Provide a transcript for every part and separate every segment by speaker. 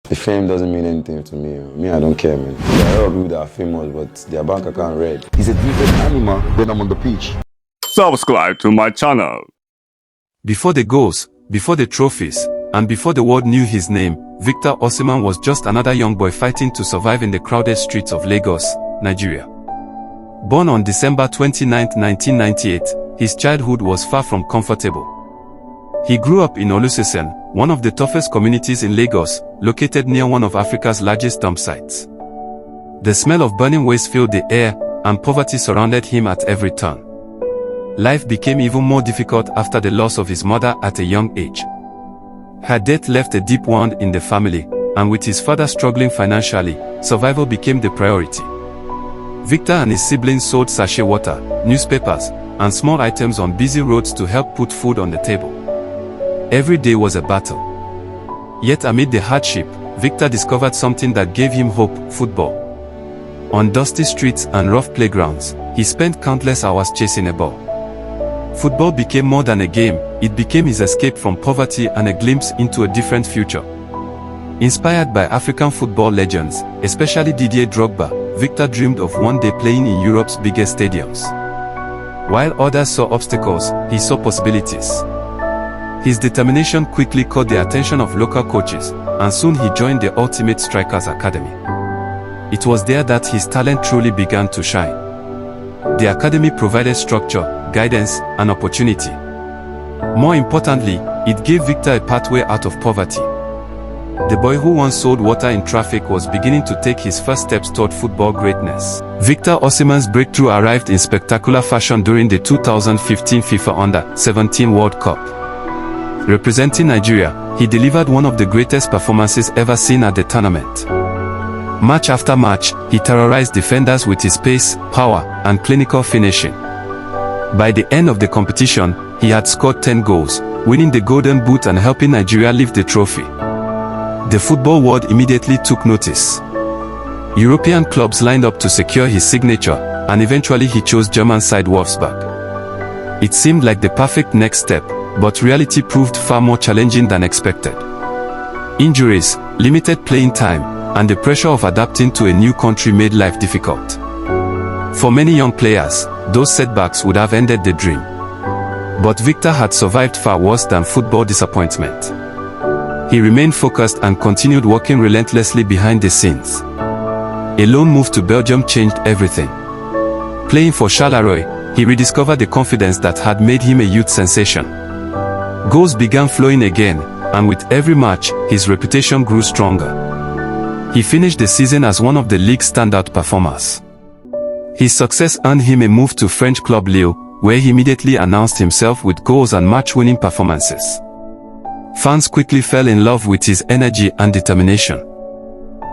Speaker 1: The fame doesn't mean anything to me. Me, I don't care, man. There are a lot of people that are famous, but their bank account red.
Speaker 2: He's a different animal when I'm on the pitch.
Speaker 3: Subscribe to my channel.
Speaker 4: Before the goals, before the trophies, and before the world knew his name, Victor Osimhen was just another young boy fighting to survive in the crowded streets of Lagos, Nigeria. Born on December 29, 1998, his childhood was far from comfortable. He grew up in Olusegun, one of the toughest communities in Lagos, located near one of Africa's largest dump sites. The smell of burning waste filled the air, and poverty surrounded him at every turn. Life became even more difficult after the loss of his mother at a young age. Her death left a deep wound in the family, and with his father struggling financially, survival became the priority. Victor and his siblings sold sachet water, newspapers, and small items on busy roads to help put food on the table. Every day was a battle. Yet amid the hardship, Victor discovered something that gave him hope: football. On dusty streets and rough playgrounds, he spent countless hours chasing a ball. Football became more than a game, it became his escape from poverty and a glimpse into a different future. Inspired by African football legends, especially Didier Drogba, Victor dreamed of one day playing in Europe's biggest stadiums. While others saw obstacles, he saw possibilities. His determination quickly caught the attention of local coaches, and soon he joined the Ultimate Strikers Academy. It was there that his talent truly began to shine. The academy provided structure, guidance, and opportunity. More importantly, it gave Victor a pathway out of poverty. The boy who once sold water in traffic was beginning to take his first steps toward football greatness. Victor Osimhen's breakthrough arrived in spectacular fashion during the 2015 FIFA Under-17 World Cup. Representing Nigeria, he delivered one of the greatest performances ever seen at the tournament. Match after match, he terrorized defenders with his pace, power, and clinical finishing. By the end of the competition, he had scored 10 goals, winning the Golden Boot and helping Nigeria lift the trophy. The football world immediately took notice. European clubs lined up to secure his signature, and eventually he chose German side Wolfsburg. It seemed like the perfect next step, but reality proved far more challenging than expected. Injuries, limited playing time, and the pressure of adapting to a new country made life difficult. For many young players, those setbacks would have ended the dream. But Victor had survived far worse than football disappointment. He remained focused and continued working relentlessly behind the scenes. A loan move to Belgium changed everything. Playing for Charleroi, he rediscovered the confidence that had made him a youth sensation. Goals began flowing again, and with every match, his reputation grew stronger. He finished the season as one of the league's standout performers. His success earned him a move to French club Lille, where he immediately announced himself with goals and match-winning performances. Fans quickly fell in love with his energy and determination.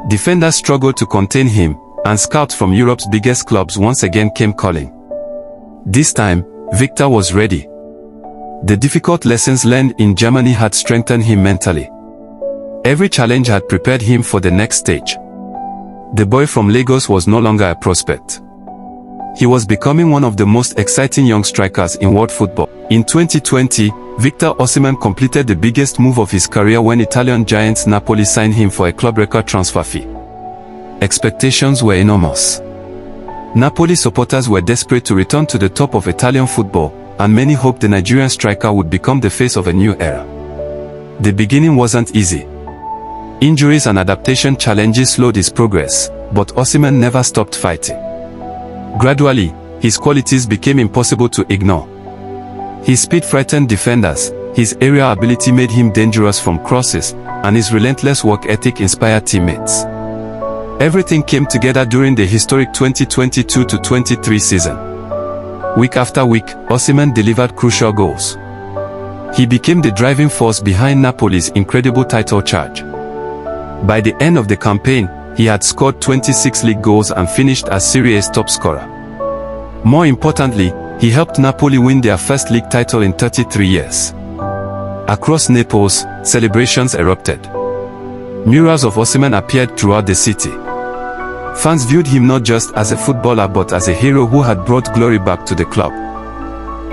Speaker 4: Defenders struggled to contain him, and scouts from Europe's biggest clubs once again came calling. This time, Victor was ready. The difficult lessons learned in Germany had strengthened him mentally. Every challenge had prepared him for the next stage. The boy from Lagos was no longer a prospect. He was becoming one of the most exciting young strikers in world football. In 2020, Victor Osimhen completed the biggest move of his career when Italian giants Napoli signed him for a club record transfer fee. Expectations were enormous. Napoli supporters were desperate to return to the top of Italian football, and many hoped the Nigerian striker would become the face of a new era. The beginning wasn't easy. Injuries and adaptation challenges slowed his progress, but Osimhen never stopped fighting. Gradually, his qualities became impossible to ignore. His speed frightened defenders, his aerial ability made him dangerous from crosses, and his relentless work ethic inspired teammates. Everything came together during the historic 2022-23 season. Week after week, Osimhen delivered crucial goals. He became the driving force behind Napoli's incredible title charge. By the end of the campaign, he had scored 26 league goals and finished as Serie A's top scorer. More importantly, he helped Napoli win their first league title in 33 years. Across Naples, celebrations erupted. Murals of Osimhen appeared throughout the city. Fans viewed him not just as a footballer but as a hero who had brought glory back to the club.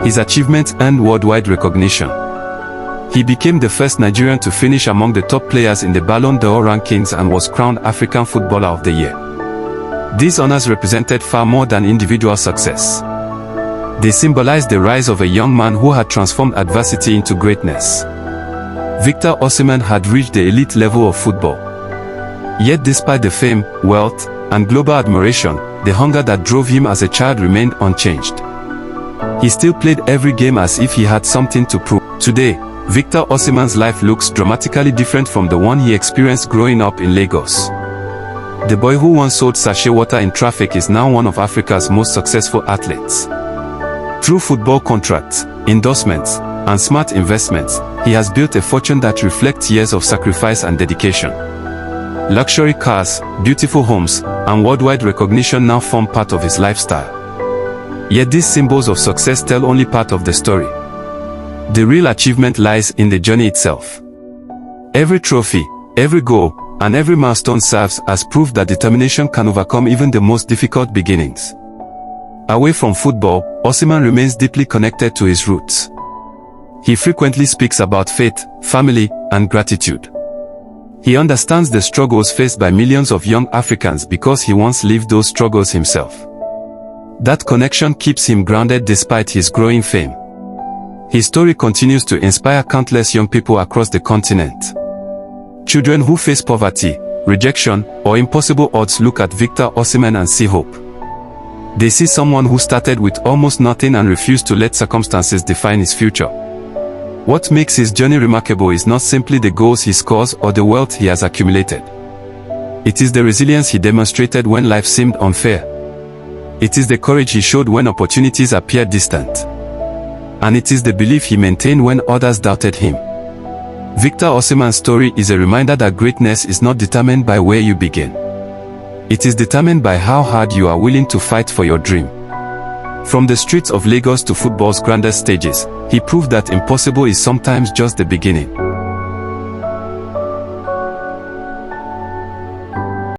Speaker 4: His achievements earned worldwide recognition. He became the first Nigerian to finish among the top players in the Ballon d'Or rankings and was crowned African Footballer of the Year. These honors represented far more than individual success. They symbolized the rise of a young man who had transformed adversity into greatness. Victor Osimhen had reached the elite level of football. Yet despite the fame, wealth, and global admiration, the hunger that drove him as a child remained unchanged. He still played every game as if he had something to prove. Today, Victor Osimhen's life looks dramatically different from the one he experienced growing up in Lagos. The boy who once sold sachet water in traffic is now one of Africa's most successful athletes. Through football contracts, endorsements, and smart investments, he has built a fortune that reflects years of sacrifice and dedication. Luxury cars, beautiful homes, and worldwide recognition now form part of his lifestyle. Yet these symbols of success tell only part of the story. The real achievement lies in the journey itself. Every trophy, every goal, and every milestone serves as proof that determination can overcome even the most difficult beginnings. Away from football, Osimhen remains deeply connected to his roots. He frequently speaks about faith, family, and gratitude. He understands the struggles faced by millions of young Africans because he once lived those struggles himself. That connection keeps him grounded despite his growing fame. His story continues to inspire countless young people across the continent. Children who face poverty, rejection, or impossible odds look at Victor Osimhen and see hope. They see someone who started with almost nothing and refused to let circumstances define his future. What makes his journey remarkable is not simply the goals he scores or the wealth he has accumulated. It is the resilience he demonstrated when life seemed unfair. It is the courage he showed when opportunities appeared distant. And it is the belief he maintained when others doubted him. Victor Osimhen's story is a reminder that greatness is not determined by where you begin. It is determined by how hard you are willing to fight for your dream. From the streets of Lagos to football's grandest stages, he proved that impossible is sometimes just the beginning.